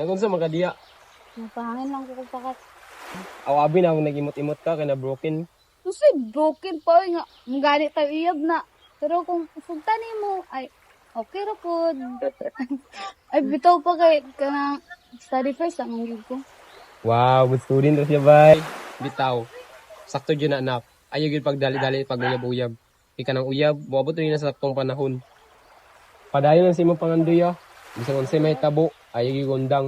Kung sa mga diya, Napahangin lang ko pakat. awabi na akong nag-imot-imot ka, kaya na broken. Kasi broken pa nga. Mungani tayo iyab na. Pero kung sugtani mo, ay okay ra po. Ay bitaw pa kay kanang study first ang mangyud ko. Wow, gusto rin to siya, bay. Bitaw. Sakto dyan na anak. Ayaw yun pagdali-dali, pag uyab-uyab. Ika ng uyab, buwabot rin na sa saktong panahon. Padayon lang sa imong pangandoy, ah. Bisang kung may tabo, ayaw yung gondang.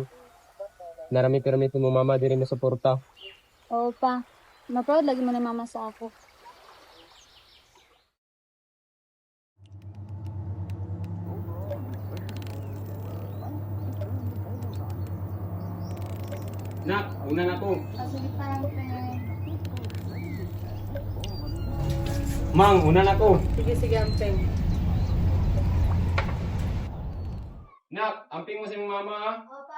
Narami-pirami mo mama, di rin na suporta. Oo pa. Ma-proud lagi mo na mama sa ako. Nak, una na ko. Sige pa. Mang, una na ko. Sige, ampeng. Nak, amping mo sa imong mama, ah. Opa.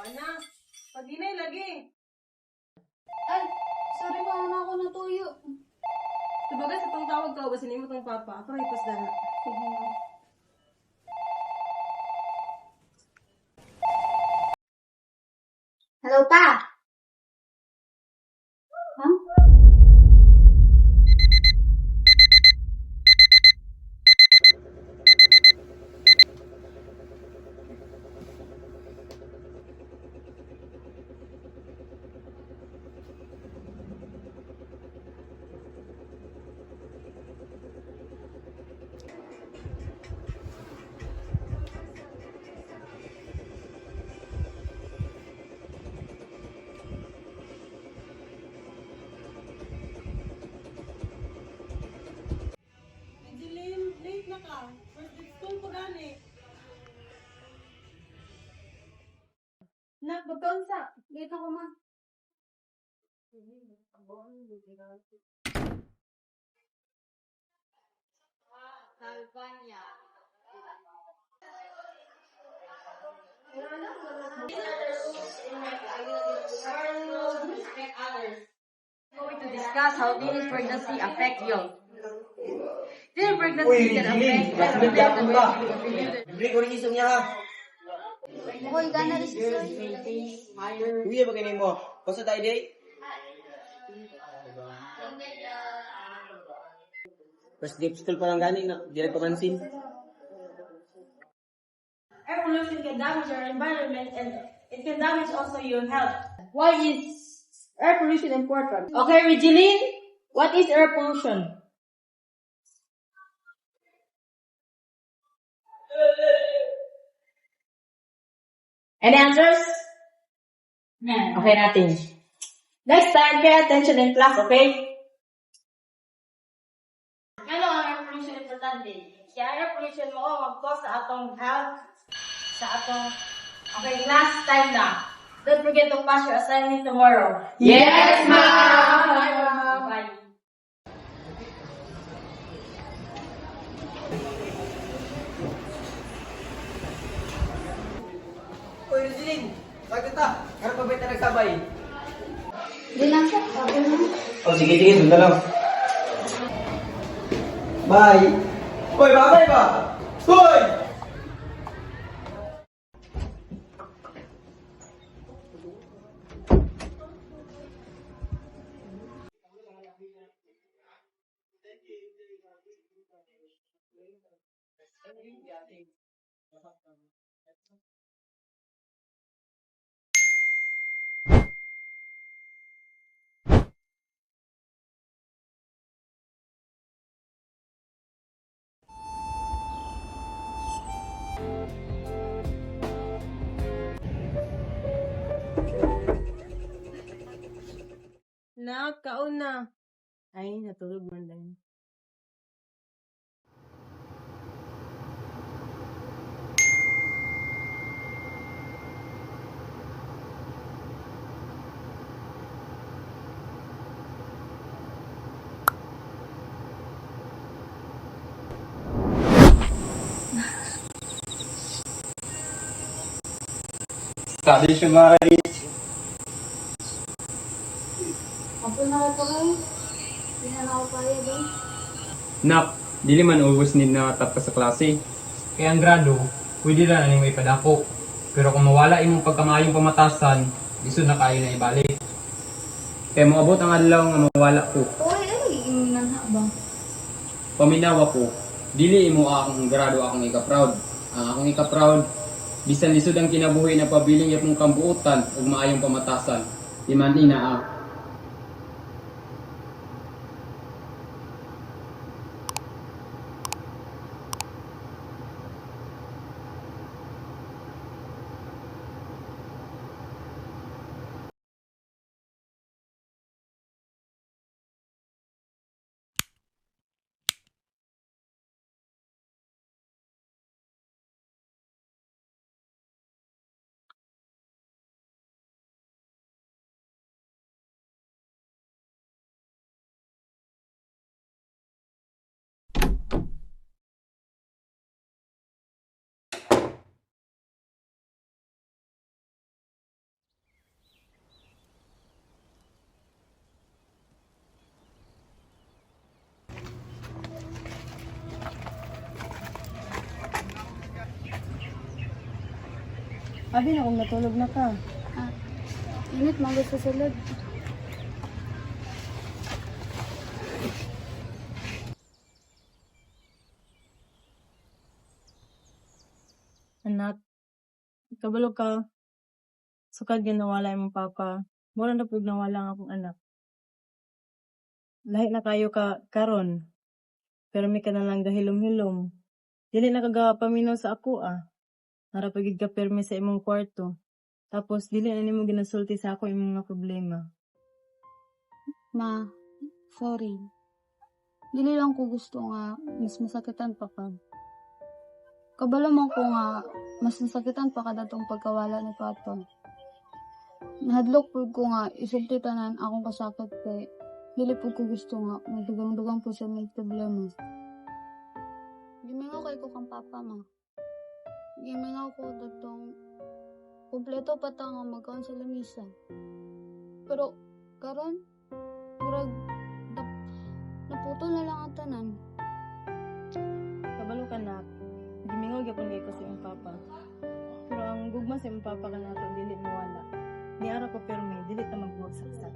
Ana, pag-inay lagi. Ay, sorry pa na ako natuyo. Sabagay sa itong tawag ka, basin mo itong papa. Ako ipos dala. Sige na. Hello pa. Ha? Angeline, late na ka. First day school ko gani. Nak, bagkaon sa. Dito ko ma. Salvania. Going to discuss how teenage pregnancy affect you. Teen pregnancy can affect and prevent the way you contribute. Bili ko rin isong niya ha. Hoy, gana rin si Sir. Kuya ba ganyan mo? Basta tayo day? First day of school pa lang gani na. Di nagpapansin. Air pollution can damage our environment and it can damage also your health. Why is air pollution important? Okay, Regeline, what is air pollution? Any answers? Okay, nothing. Next time, pay attention in class, okay? Ano ang air pollution importante? Kaya air pollution mo mag-cause sa atong health, sa atong... Okay, last time na. Don't forget to pass your assignment tomorrow. Yes, ma'am! Bye, ma'am! Bye. Uy, Rosaline! Bakit ta? Karap pa ba tayo nagsabay? Di lang siya. Sabi mo. Oh, sige, sige. Sundan lang. Bye! Uy, babay ba? Uy! Nak, kaon na. Ay, natulog man lang. Sabi siya Mari. Ako na ka kayo. Hindi na ako kaya doon. Nak, dili man ubos ni natap ka sa klase. Kaya ang grado, pwede na nang may padako. Pero kung mawala imong pagkamayong pamatasan, iso na kayo na ibalik. Kaya moabot ang adlaw nga mawala ko. Uy, nanha ba? Paminaw ako, dili imo akong grado akong ika-proud. Ang akong ika-proud, bisan lisod ang kinabuhi na pabiling yapong kambuutan ug maayong pamatasan. Di man inaa. Abi na kung natulog na ka. Ah, init mga sa sulod. Anak, kabalo ka. Sukad yan nawala yung papa. Mura na pag nawala ang akong anak. Lahi na kayo ka karon. Pero may ka na lang gahilom-hilom. Dili na kagawa paminaw sa ako Nara pagid ka permi sa imong kwarto. Tapos dili na nimo ginasulti sa ako imong mga problema. Ma, sorry. Dili lang ko gusto nga mas masakitan pa ka. Kabalo man ko nga mas masakitan pa ka datong pagkawala ni Papa. Nahadlok po ko nga isulti tanan akong kasakit kay dili po ko gusto nga magdugang-dugang po sa may problema. Gimingaw kay ko kang Papa, ma. Gimingaw ko datong kompleto pa ta nga magkaon sa lamisa. Pero karon murag naputol na lang ang tanan. Kabalo ka na. Gimingaw gyapon kay ko sa imong papa. Pero ang gugma sa imong papa kanato dili mawala. Ni ara ko permi dili ta magbuwag sa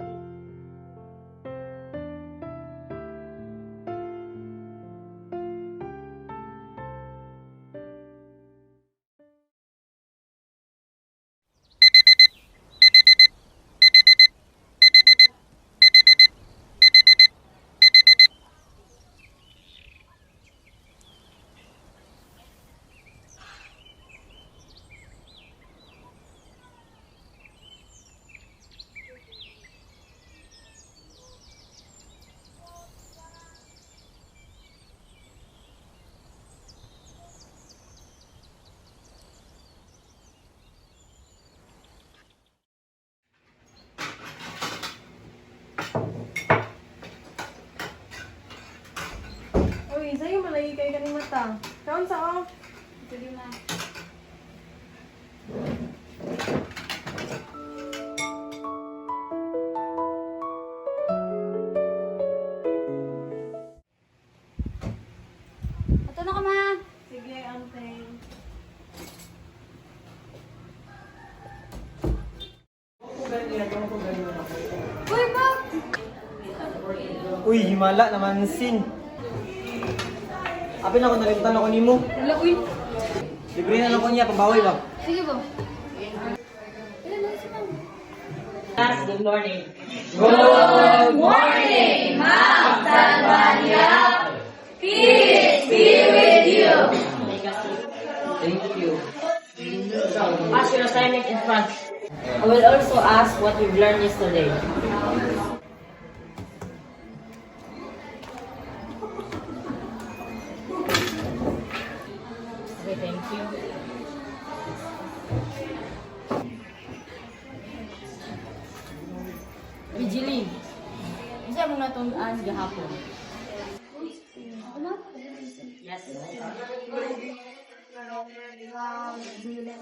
Uy, sa'yo malagi kayo kaning mata. Kaon sa off. Sige, ma. Ato na ka, ma. Sige, antay. Uy, pa! Uy, himala naman sin. Apin ako nalimutan ako nimo. Wala, uy. Libre na lang ko niya, pambawi ba? Sige ba? Class, good morning. Thank you. Pass your assignment in front. I will also ask what you've learned yesterday. Okay, thank you. Vigilin. Isa mo na itong gahapon. Yes.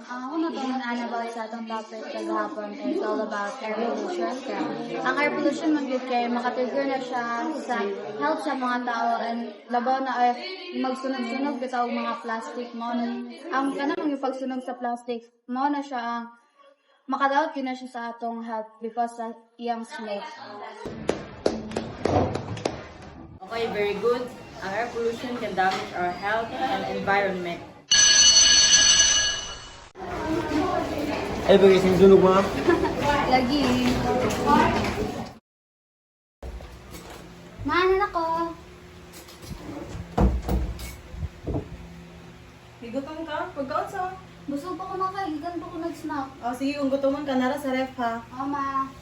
Ako na to na talakayan about sa atong topic kagahapon is all about air pollution. Kaya ang air pollution magyud kay makatrigger na siya sa health sa mga tao and labaw na ay magsunog-sunog bitaw og mga plastic mo. Ang kanang yung pagsunog sa plastic mo na siya ang makadaot yun na siya sa atong health because sa iyang smoke. Okay, very good. Ang air pollution can damage our health and environment. Ay, bagay sing sunog mga. Lagi. Maanan ako. Higutom ka? Pagkaon sa? Busog pa ko makahigan pa ko nag-snack. Oh, sige, kung gutomon ka, nara sa ref ha. Mama.